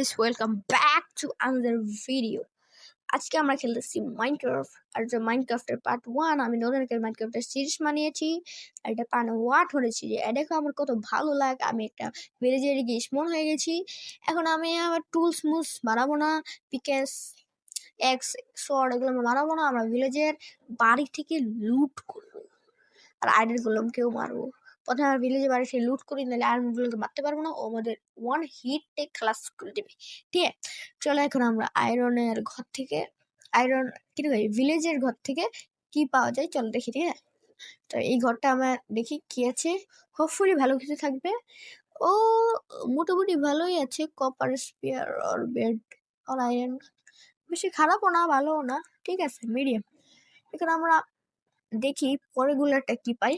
Guys, welcome back to another video. আজকে আমরা খেলতেছি মাইনক্রাফট। আর যে মাইনক্রাফটের পার্ট 1 আমি নতুন একটা মাইনক্রাফটের সিরিজ বানিয়েছি। আর এটা পার্ট 1 ধরেছি যে দেখো আমার কত ভালো লাগে। আমি একটা ভিলেজের গিয়ে স্মন হয়ে গেছি। এখন আমি আমার টুলস মুলস বানাবো না, পিকেস এক্স শর্ট এগুলো আমরা বানাবো না। আমরা ভিলেজের বাড়ি থেকে লুট করবো আর আইডের গোলামকেও মারবো। প্রথমে আমার ভিলেজে বাড়ি সে লুট করি, নাহলে আর্মগুলোকে মারতে পারবো না, ও আমাদের ওয়ান হিটে খালাস করে দেবে। ঠিক আছে, চলো এখন আমরা আয়রনের ঘর থেকে ভিলেজের ঘর থেকে কি পাওয়া যায় চলো দেখি। ঠিক আছে, তো এই ঘরটা আমার দেখি কি আছে। হোপফুলি ভালো কিছু থাকবে। ও মোটামুটি ভালোই আছে, কপার স্পিয়ার আর বেড আর আয়রন। বেশি খারাপও না ভালোও না, ঠিক আছে মিডিয়াম। এখন আমরা দেখি পরেরগুলোটা কি পাই।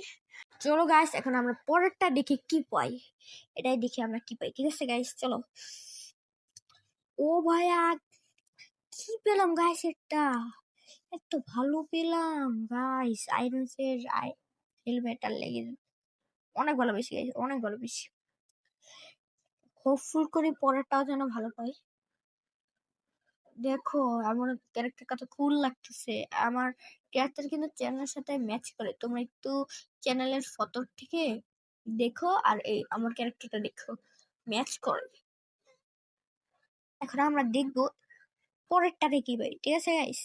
চলো গাইস এখন আমরা পরেরটা দেখি কি পাই, এটাই দেখি আমরা কি পাই। ঠিক আছে গাইস চলো। ও ভাইয়া কি পেলাম গাইস, এটা একটু ভালো পেলাম গাইস। আয়রনের হেলমেট আর লেগে অনেক ভালো বেশি গাইস, অনেক ভালো বেশি। হোপফুল করি পরেরটাও যেন ভালো পাই। দেখো আমার ক্যারেক্টার কত কুল লাগতেছে। আমার ক্যারেক্টার কিন্তু চ্যানেলের সাথে ম্যাচ করে। তোমরা একটু চ্যানেলের ফটো থেকে দেখো আর এই আমার ক্যারেক্টারটা দেখো, ম্যাচ করে। এখন আমরা দেখবো পরেরটাতে কি পাই। ঠিক আছে গাইস,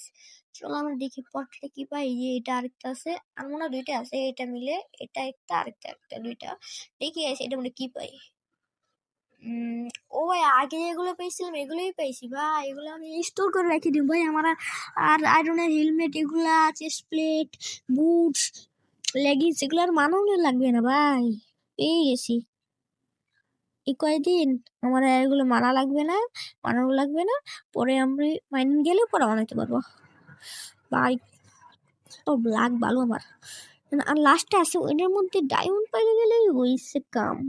চলো আমরা দেখি পরেরটা কি পাই। যে এটা আরেকটা আছে, আর মনে হয় দুইটা আছে, এটা মিলে এটা একটা আরেকটা একটা দুইটা। দেখি গাইস এটা মধ্যে কি পাই। ও ভাই আগে যেগুলো পেয়েছিলাম এগুলোই পেয়েছি ভাই, এগুলো আমি স্টোর করে রেখে দিই ভাই। আমার আর আয়রনের হেলমেট এগুলা, চেস্ট প্লেট, বুটস, লেগিংস এগুলো আর মানানো লাগবে না ভাই, পেয়ে গেছি। এই কয়দিন আমার এগুলো মানানো লাগবে না। পরে আমরা মাইনিং গেলে পরে বানাতে পারবো ভাই। তো ব্ল্যাক ভালো আমার। আর লাস্টে আছে ওইটার মধ্যে ডায়মন্ড পাইলে গেলে হইছে কাম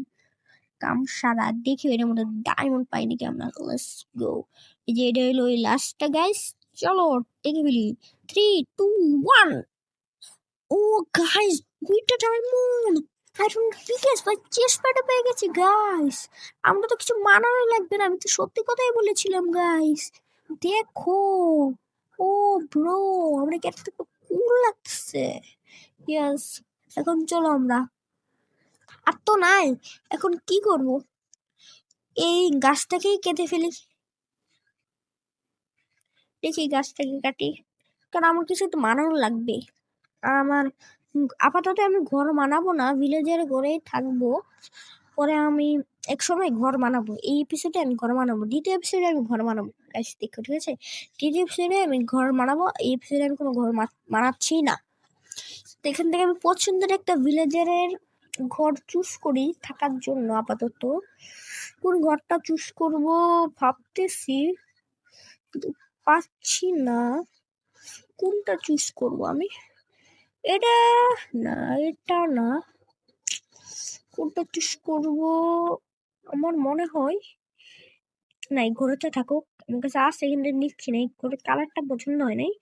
কাম সারা। দেখি এটার মধ্যে ডায়মন্ড পাই নাকি আমরা। Let's go. এই যে এটা হলো ওই লাস্টটা গাইস, চলো দেখে ফেলি। 3, 2, 1। ও গাইস দুইটা ডায়মন্ড। এখন ঠিক আছে ভাই, চেস্ট প্যাডে পেয়ে গেছি গাইস। আমরা তো কিছু মানানো লাগবে না, আমি তো সত্যি কথাই বলেছিলাম গাইস। দেখো, ও ব্রো আমরা কি একটা কুল লাগছে। ইয়েস, এখন চলো আমরা। আর তো নাই, এখন কি করব? এই গাছটাকেই কেটে ফেলি। দেখি গাছটাকে কাটি, কারণ আমার কিছু তো মানানো লাগবে। আর আমার আপাতত আমি ঘর বানাবো না, ভিলেজের ঘরেই থাকবো। পরে আমি এক সময় ঘর বানাবো। এই এপিসোডে আমি ঘর বানাবো, দ্বিতীয় এপিসোডে আমি ঘর বানাবো। দেখো ঠিক আছে, তৃতীয় এপিসোডে আমি ঘর বানাবো, এই এপিসোডে আমি কোনো ঘর বানাচ্ছি না। তো এখান থেকে আমি পছন্দের একটা ভিলেজের ঘর চুজ করি থাকার জন্য। আপাতত কোন ঘরটা চুজ করব ভাবতেছি, কিন্তু পাচ্ছি না কোনটা চুজ করব আমি। এটা না, এটা না, কোনটা চুজ করব আমার মনে হয় না এই ঘরেতে থাকুক। আমার কাছে আছে কিন্তু নিচ্ছি না, এই ঘরের কালারটা পছন্দ হয় নাই।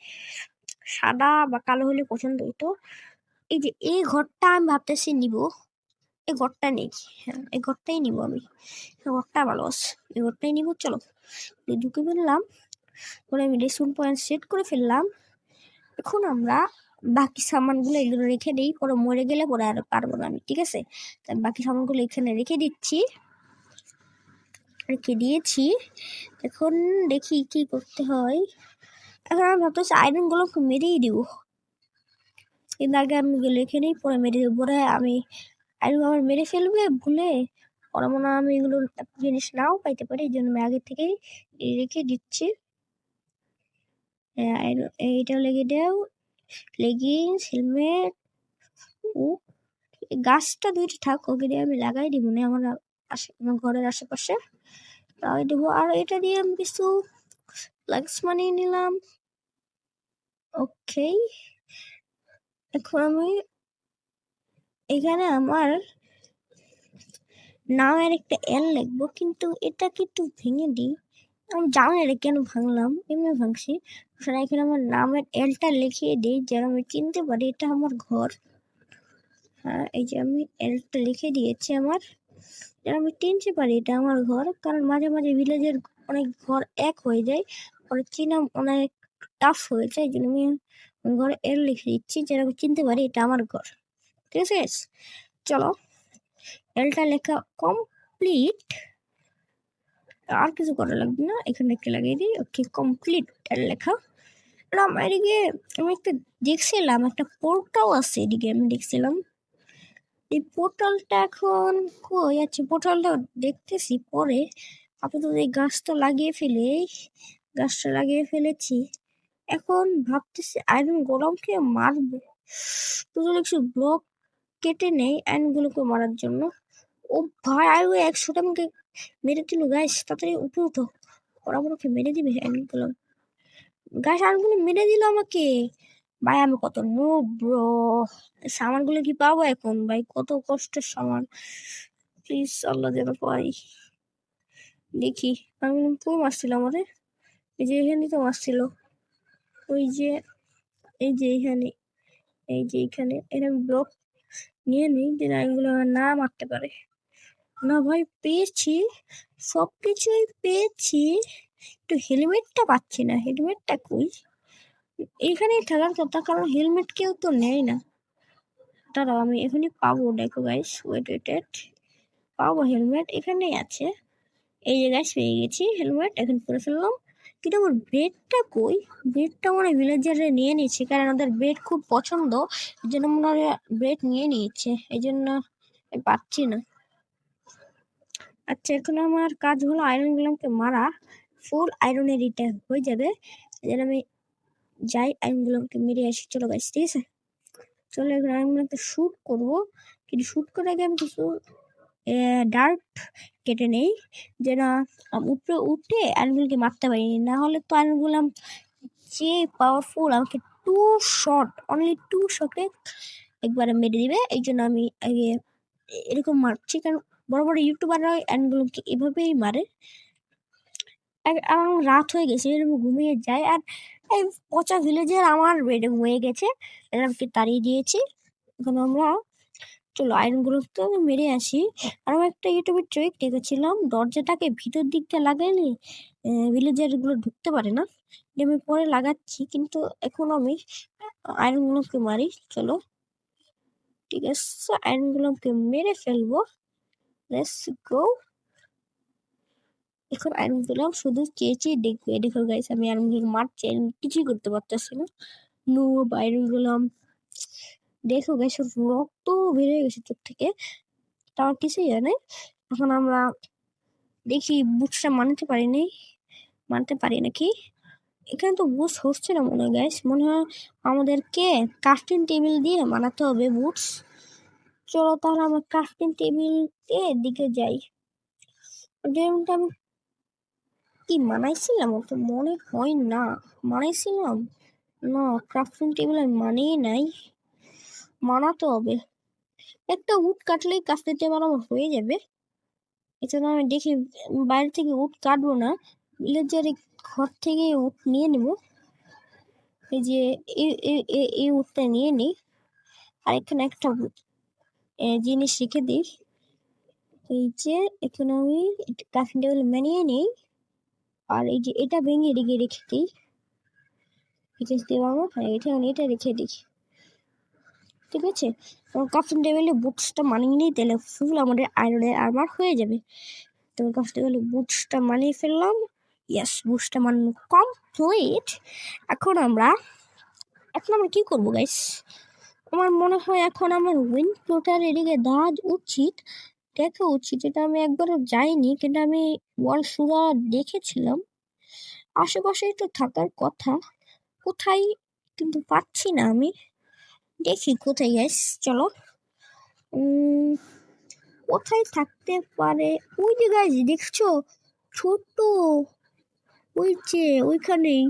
সাদা বা কালো হলে পছন্দ হতো। এই যে এই ঘরটা আমি ভাবতেছি নিব, এই ঘরটা নেই। হ্যাঁ এই ঘরটাই নিব আমি, এই ঘরটা ভালো আছে, এই ঘরটাই নিব। চলো ঢুকে ফেললাম, পরে আমি রেসুন পয়েন্ট সেট করে ফেললাম। এখন আমরা বাকি সামানগুলো এগুলো রেখে দিই, পরে মরে গেলে পরে আর পারবো না আমি। ঠিক আছে, তাই বাকি সামানগুলো এখানে রেখে দিচ্ছি, রেখে দিয়েছি। এখন দেখি কি করতে হয়। এখন আমি ভাবতেছি আয়রনগুলো মেরেই দিব, কিন্তু আগে আমি রেখে নিই, পরে মেরে দেবো। পরে আমি আয়রন আমার মেরে ফেলবে ভুলে, পরে মনে হয় আমি এগুলো জিনিস নাও পাইতে পারি, এই জন্য আমি আগে থেকেই রেখে দিচ্ছি। এইটা লেগে দেও, লেগিংস, হেলমেট। ও গাছটা দুইটা থাক, ওকে দিয়ে আমি লাগাই দিব না আমার আমার ঘরের আশেপাশে লাগাই দেবো। আর এটা দিয়ে আমি কিছু লাক্স বানিয়ে নিলাম। ওকে, এখন আমি এখানে আমার নামের একটা এল লিখবো, কিন্তু এটা কিন্তু ভেঙে দিই। আমি জানি না এটা কেন ভাঙলাম, এমনি ভাঙছি। এখানে আমার নামের এলটা লিখিয়ে দিই যেন আমি চিনতে পারি এটা আমার ঘর। হ্যাঁ এই যে আমি এলটা লিখে দিয়েছি আমার, যেন আমি চিনতে পারি এটা আমার ঘর। কারণ মাঝে মাঝে ভিলেজের অনেক ঘর এক হয়ে যায়, পরে চিনা অনেক টাফ হয়ে যায়। এই জন্য আমি ঘরে এল লিখে দিচ্ছি যেন আমি চিনতে পারি এটা আমার ঘর। ঠিক আছে guys? চলো এলটা লেখা কমপ্লিট, আর কিছু করা লাগবে না, এখানে একটা লাগিয়ে দিই। ওকে কমপ্লিট এল লেখা। এদিকে আমি একটা দেখছিলাম একটা পোর্টাল আছে, এদিকে আমি দেখছিলাম এই পোর্টালটা এখন কই আছে, পোর্টালটা দেখতেছি পরে। আপাতত এই গাছটা লাগিয়ে ফেলেছি। এখন ভাবতেছি আয়রন গোলামকে মারবো, তো কিছু ব্লক কেটে নেই আয়রন গুলোকে মারার জন্য। ও ভাই আয়ু 100টা আমাকে মেরে দিল গাইস, তাড়াতাড়ি উঠে উঠো, ওরা আমাকে মেরে দিবে আয়রন গোলাম। গাছ আয়রনগুলো মেরে দিল আমাকে। ভাই আমি কত নোব ব্রো, সামানগুলো কি পাবো এখন? ভাই কত কষ্টের সামান, প্লিজ আল্লাহ যেন পাই। দেখি আমি কেউ মারছিল আমাদের, এই যে এখানে তো মারছিল, ওই যে এই যে এখানে, এই যে এখানে এরকম ব্লক নিয়ে নিই যে এগুলো না মারতে পারে না। ভাই পেয়েছি, সবকিছুই পেয়েছি, একটু হেলমেটটা পাচ্ছি না, হেলমেটটা কই? এখানেই থাকার কথা, কারণ হেলমেট কেউ তো নেয় না। দাঁড়াও আমি এখনই পাবো, দেখো গাইস, ওয়েট পাবো হেলমেট, এখানেই আছে। এই যে গাইস পেয়ে গেছি হেলমেট, এখন পরে ফেললাম। কিন্তু আমার ব্রেডটা কই? ব্রেডটা মনে ভিলেজারে নিয়ে নিচ্ছে, কারণ ওদের ব্রেড খুব পছন্দ, এই জন্য মনে হয় ব্রেড নিয়ে নিচ্ছে, এই জন্য পাচ্ছি না। আচ্ছা এখন আমার কাজ হলো আয়রন গুলামকে মারা, ফুল আয়রনের এটা হয়ে যাবে। যেন আমি যাই আয়রন গুলামকে মেরে আসি। চলো গাইস, ঠিক আছে, চলো এখন আয়রন গুলামকে শুট করবো, কিন্তু শুট করার আগে আমি কিছু ডার্ট কেটে নেই, যেন উপরে উঠে আয়রনগুলোকে মারতে পারি, না হলে তো আয়রনগুলো যে পাওয়ারফুল, আমাকে অনলি টু শটে একবারে মেরে দিবে। এই জন্য আমি আগে এরকম মারছি, কারণ বড় বড় ইউটিউবাররা আয়রনগুলোকে এভাবেই মারে। আমার রাত হয়ে গেছে, এরকম ঘুমিয়ে যায়, আর এই পচা ভিলেজের আমার বেডে ঘুমিয়ে গেছে, এরকমকে তাড়িয়ে দিয়েছি। এখন আমরা চলো আয়রন গুলো তো মেরে আসি। আর আমি একটা ইউটিউবের ট্রিক দেখেছিলাম, দরজাটাকে ভিতর দিকটা লাগাইলে ভিলেজার গুলো ঢুকতে পারে না, আমি পরে লাগাচ্ছি, কিন্তু এখন আমি আয়রন গুলোকে মারি। চলো ঠিক আছে, আয়রন গুলোকে মেরে ফেলবো, লেটস গো। এখন আয়রন গুলো শুধু চেয়ে দেখবে, দেখো গাইস আমি আয়রন গুলো মারছি, কিছুই করতে পারতেছি না। নো আয়রন গুলাম, দেখো গাইস রক্ত বেড়ে গেছে চোখ থেকে, তাও কিছুই হয় নাই। এখন আমরা দেখি বুটসটা মানতে পারি নাকি। এখানে তো বুটস হচ্ছে না মনে হয় গাইস, মনে হয় আমাদেরকে ক্রাফটিং টেবিল দিয়ে বানাতে হবে বুটস। চলো তাহলে আমরা ক্রাফটিং টেবিল দিকে যাই। গেমটা আমি কি বানাইছিলাম তো মনে হয় না, বানাইছিলাম না, ক্রাফটিং টেবিল আমি মানেই নাই, মানাতে হবে। একটা উড কাটলেই ক্রাফটিং টেবিল আমার হয়ে যাবে। এছাড়া আমি দেখি বাইরে থেকে উড কাটবো না, ভিলেজের ঘর থেকে উড নিয়ে নেব। এই যে এই উডটা নিয়ে নিই, আর এখানে একটা জিনিস রেখে দিই, এই যে এখানে আমি ক্রাফটিং টেবিল বানিয়ে নিই, আর এই যে এটা ভেঙে এদিকে রেখে দিই, এটা পারবো, হ্যাঁ এটা রেখে দিই। ঠিক আছে, ক্রাফটিং টেবিলে বুটসটা মানিয়ে নিই, তাহলে ফুল আমাদের আয়রনের আর্মার হয়ে যাবে। তো ক্রাফটিং টেবিলে বুটসটা মানিয়ে ফেললাম, ইয়েস বুটসটা মানানো কমপ্লিট। এখন আমরা কি করবো গাইস? আমার মনে হয় এখন আমার উইন্ড ফ্লোটার এদিকে দেখা উচিত, এটা আমি একবারও যাইনি, কিন্তু আমি ওয়াল সুরা দেখেছিলাম, আশেপাশেই তো থাকার কথা, কোথায় কিন্তু পাচ্ছি না আমি। দেখি কোথায় গাইস, চলো কোথায় থাকতে পারে। ওই যে গাইস দেখছো ছোট্ট, ওই যে ওইখানেই,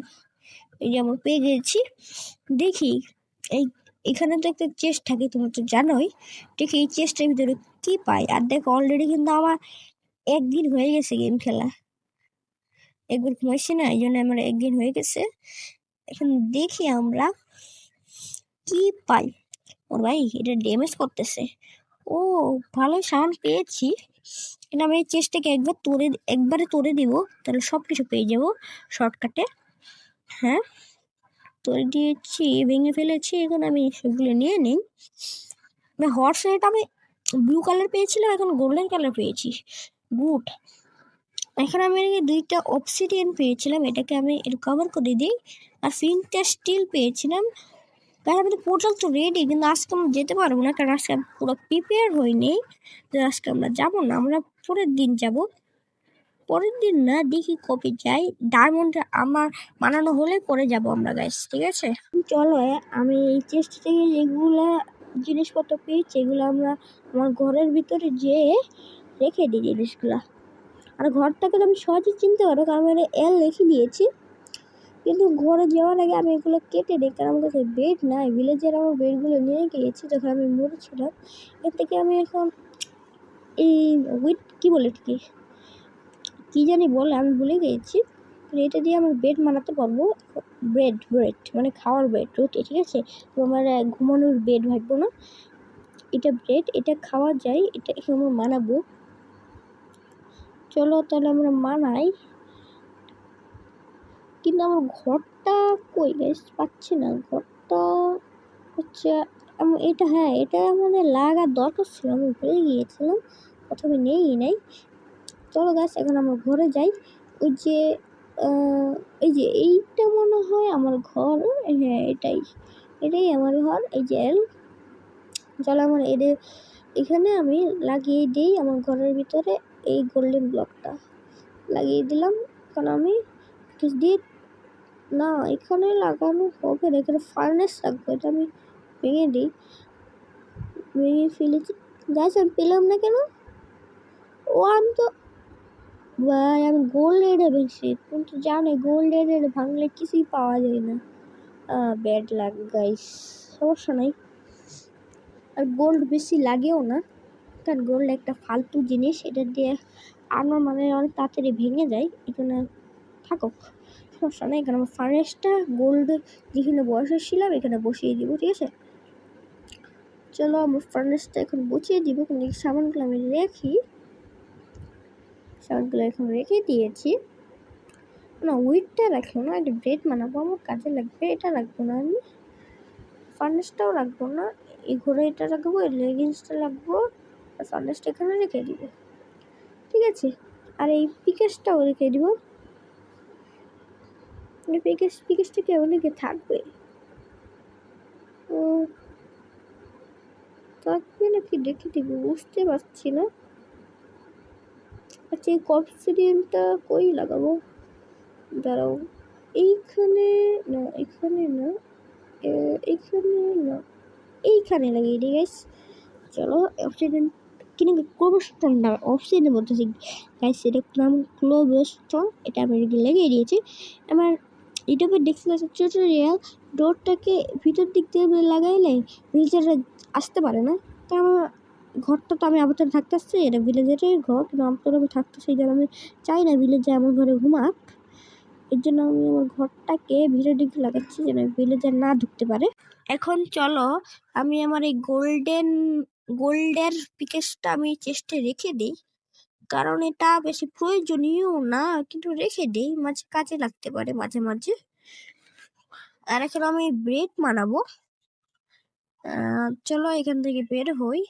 এই যে আমরা পেয়ে গেছি। দেখি এখানে তো একটা চেস্ট থাকে, তুমি তো জানোই। দেখি এই চেস্টের ভিতরে কি পাই। আর দেখো অলরেডি কিন্তু আমার একদিন হয়ে গেছে গেম খেলা, একবার ঘুমাইছি না, এই জন্য আমার একদিন হয়ে গেছে। এখন দেখি আমরা কি পাই। ওর ভাই এটা ড্যামেজ করতেছে, ও ভালোই সাউন্ড পেয়েছি, এটা আমি এই চেস্টটাকে একবারে তোড়ে দিব, তাহলে সব কিছু পেয়ে যাবো শর্টকাটে। হ্যাঁ, তোড়ে দিয়েছি, ভেঙে ফেলেছি। এখন আমি সেগুলো নিয়ে নিই। হর্স রেট আমি ব্লু কালার পেয়েছিলাম, এখন গোল্ডেন কালার পেয়েছি। গুড। এখানে আমি 2টা অবসিডিয়ান পেয়েছিলাম, এটাকে আমি রিকভার করে দিই। আর 3টা স্টিল পেয়েছিলাম। তাই আমাদের পোর্টাল তো রেডি, কিন্তু আজকে আমরা যেতে পারবো না, কারণ আজকে পুরো প্রিপেয়ার হয়নি। তো আজকে আমরা যাবো না, আমরা পরের দিন যাব। পরের দিন না, দেখি কবে যাই। ডায়মন্ড আমার বানানো হলে পরে যাব আমরা গাইস, ঠিক আছে? চলো, আমি এই চেষ্টা থেকে যেগুলা জিনিসপত্র পেয়েছি এগুলো আমরা আমার ঘরের ভিতরে যেয়ে রেখে দিই জিনিসগুলা। আর ঘরটাকে তো আমি সহজে চিনতে পারো, কারণ আমি এল লিখে দিয়েছি। কিন্তু ঘরে যাওয়ার আগে আমি এগুলো কেটে দিই, কারণ আমার কাছে বেড নাই। ভিলেজের আমার বেডগুলো নিয়ে গিয়েছি যখন আমি মরেছিলাম। এর থেকে আমি এখন এই কী বলে এটাকে, কী জানি বলে, আমি ভুলে গিয়েছি। এটা দিয়ে আমার বেড বানাতে পারবো। ব্রেড মানে খাওয়ার বেড, রুটি, ঠিক আছে? তো আমার ঘুমানোর বেড ভাববো না, এটা ব্রেড, এটা খাওয়া যায়, এটা আমরা বানাবো। চলো তাহলে আমরা বানাই। কিন্তু আমার ঘরটা কই গাইস, পাচ্ছি না ঘরটা। হচ্ছে এটা, হ্যাঁ এটা আমাদের লাগার দরকার ছিল, আমি ভুলে গিয়েছিলাম, প্রথমে নেই নাই। চলো গাছ, এখন আমরা ঘরে যাই। ওই যে এই যে এইটা মনে হয় আমার ঘর। হ্যাঁ, এটাই আমার ঘর। এই যে চলো আমার এখানে আমি লাগিয়ে দিই আমার ঘরের ভিতরে এই গোল্ডেন ব্লকটা লাগিয়ে দিলাম। কারণ আমি দিয়ে না, এখানে লাগানো হবে না, এখানে ফার্নেস রাখবো। এটা আমি ভেঙে ফেলেছি। গাছ আমি পেলাম না কেন? ও আমি তো ভাই, আমি গোল্ড রেডে ভেঙেছি। তুমি তো জানো গোল্ড রেডে ভাঙলে কিছুই পাওয়া যায় না। ব্যাড লাগ গাইস, সমস্যা নাই। আর গোল্ড বেশি লাগেও না, কারণ গোল্ড একটা ফালতু জিনিস, এটা দিয়ে আমার মানে অনেক তাড়াতাড়ি ভেঙে যায়। এখানে থাকুক, সমস্যা নেই। এখানে আমার ফার্নেসটা গোল্ড যেখানে বসেছিলাম এখানে বসিয়ে দিব, ঠিক আছে? চলো আমার ফার্নেসটা এখন বসিয়ে দিব। কিন্তু সামানগুলো আমি সামানগুলো এখন রেখে দিয়েছি। না, উইটটা রাখবো না, একটা ব্রেড বানাবো, আমার কাজে লাগবে। এটা রাখবো না, আমি ফার্নেসটাও রাখবো না। এই ঘরে এটা রাখবো, এই লেগিংসটা রাখবো, আর ফার্নেসটা এখানে রেখে দিব, ঠিক আছে? আর এই পিকেসটাও রেখে দিব। পিকেসটা কেমন রেখে থাকবে, থাকবে নাকি রেখে দিব বুঝতে পারছি না। আচ্ছা, এই কবসিডিয়ানটা কই লাগাবো? দাঁড়াও, এইখানে না, এখানে না, এইখানে না, এইখানে লাগিয়ে দিই গাইস। চলো অবসিডিয়ান কিন্তু ক্লোবস্টোন না, অবসিডিয়ান বলতেছি গাইস, এটা নাম ক্লোবস্টোন। এটা আমি লাগিয়ে দিয়েছি। আমার ইউটিউবে দেখছিলাম টিউটোরিয়াল, ডোরটাকে ভিতর দিক থেকে লাগাইলে ভিলেজাররা আসতে পারে না। তো আমার ঘরটা তো আমি আবার থাকতে আসছি, এটা ভিলেজারের ঘর, কিন্তু আমি থাকতেছি, এই জন্য আমি চাই না ভিলেজার আমার ঘরে ঘুমাক। এর জন্য আমি আমার ঘরটাকে ভিতর দিকে লাগাচ্ছি যেন ভিলেজার না ঢুকতে পারে। এখন চলো আমি আমার এই গোল্ডের পিকেসটা আমি চেষ্টায় রেখে দিই, কারণ এটা বেশি প্রয়োজনীয় না, কিন্তু রেখে দিই, মাঝে কাজে লাগতে পারে মাঝে মাঝে। আর এখন আমি ব্রেড বানাবো। চলো এখান থেকে বের হই।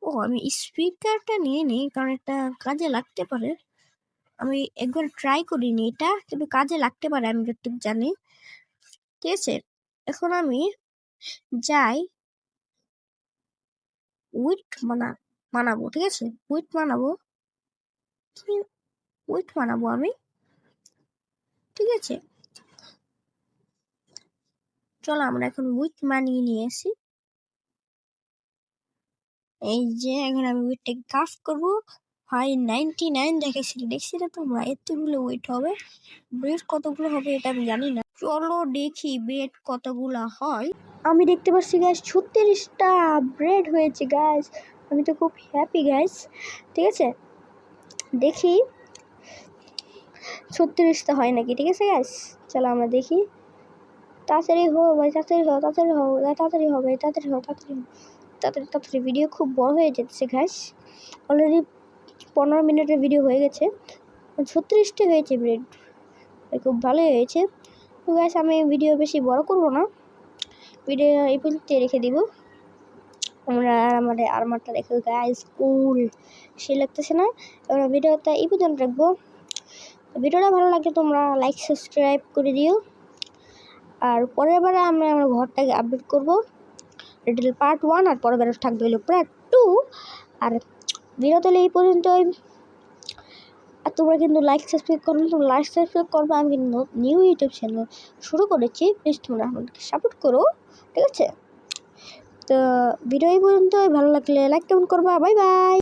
ও, আমি স্পিকারটা নিয়ে নিই, কারণ এটা কাজে লাগতে পারে। আমি একবার ট্রাই করিনি এটা, কিন্তু কাজে লাগতে পারে আমি যতটুকু জানি, ঠিক আছে? এখন আমি যাই উইট বানাবো, ঠিক আছে? উইট বানাবো আমি, ঠিক আছে? চলো আমরা এখন উইট বানিয়ে নিয়ে আসি। এই যে এখন আমি উইটটাকে কাস্ট করবো। ভাই 99 দেখছি না তোমরা, এতগুলো উইট হবে। ব্রেড কতগুলো হবে এটা আমি জানি না। চলো দেখি ব্রেড কতগুলো হয়। আমি দেখতে পাচ্ছি গ্যাস 36টা ব্রেড হয়েছে গ্যাস, আমি তো খুব হ্যাপি গ্যাস, ঠিক আছে? দেখি 36টা হয় নাকি, ঠিক আছে গ্যাস? চলো আমরা দেখি। তাড়াতাড়ি হো ভাই, তাড়াতাড়ি হবে। ভিডিও খুব বড় হয়ে যাচ্ছে গ্যাস, অলরেডি 15 মিনিটের ভিডিও হয়ে গেছে, 36টি হয়েছে ভিডিও, খুব ভালোই হয়েছে। তো গাইস আমি ভিডিও বেশি বড় করব না, ভিডিও এই পর্যন্ত রেখে দিব। আমরা আমাদের আর্মারটা দেখো গাইস, কুল সে লাগতেছে না? আমরা ভিডিওটা এই পর্যন্ত রাখবো। ভিডিওটা ভালো লাগলে তোমরা লাইক সাবস্ক্রাইব করে দিও। আর পরের বারে আমি আমার ঘরটাকে আপডেট করবো, এটা পার্ট 1, আর পরের বারে থাকবে হলো পার্ট 2। আর ভিডিও তাহলে এই পর্যন্তই। আর তোমরা কিন্তু লাইক সাবস্ক্রাইব করো, তোমরা লাইক সাবস্ক্রাইব করবে। আমি কিন্তু নিউ ইউটিউব চ্যানেল শুরু করেছি, প্লিজ তোমরা আমাকে সাপোর্ট করো, ঠিক আছে? তো ভিডিও এই পর্যন্ত, ভালো লাগলে লাইক কমেন্ট করবা। Bye bye.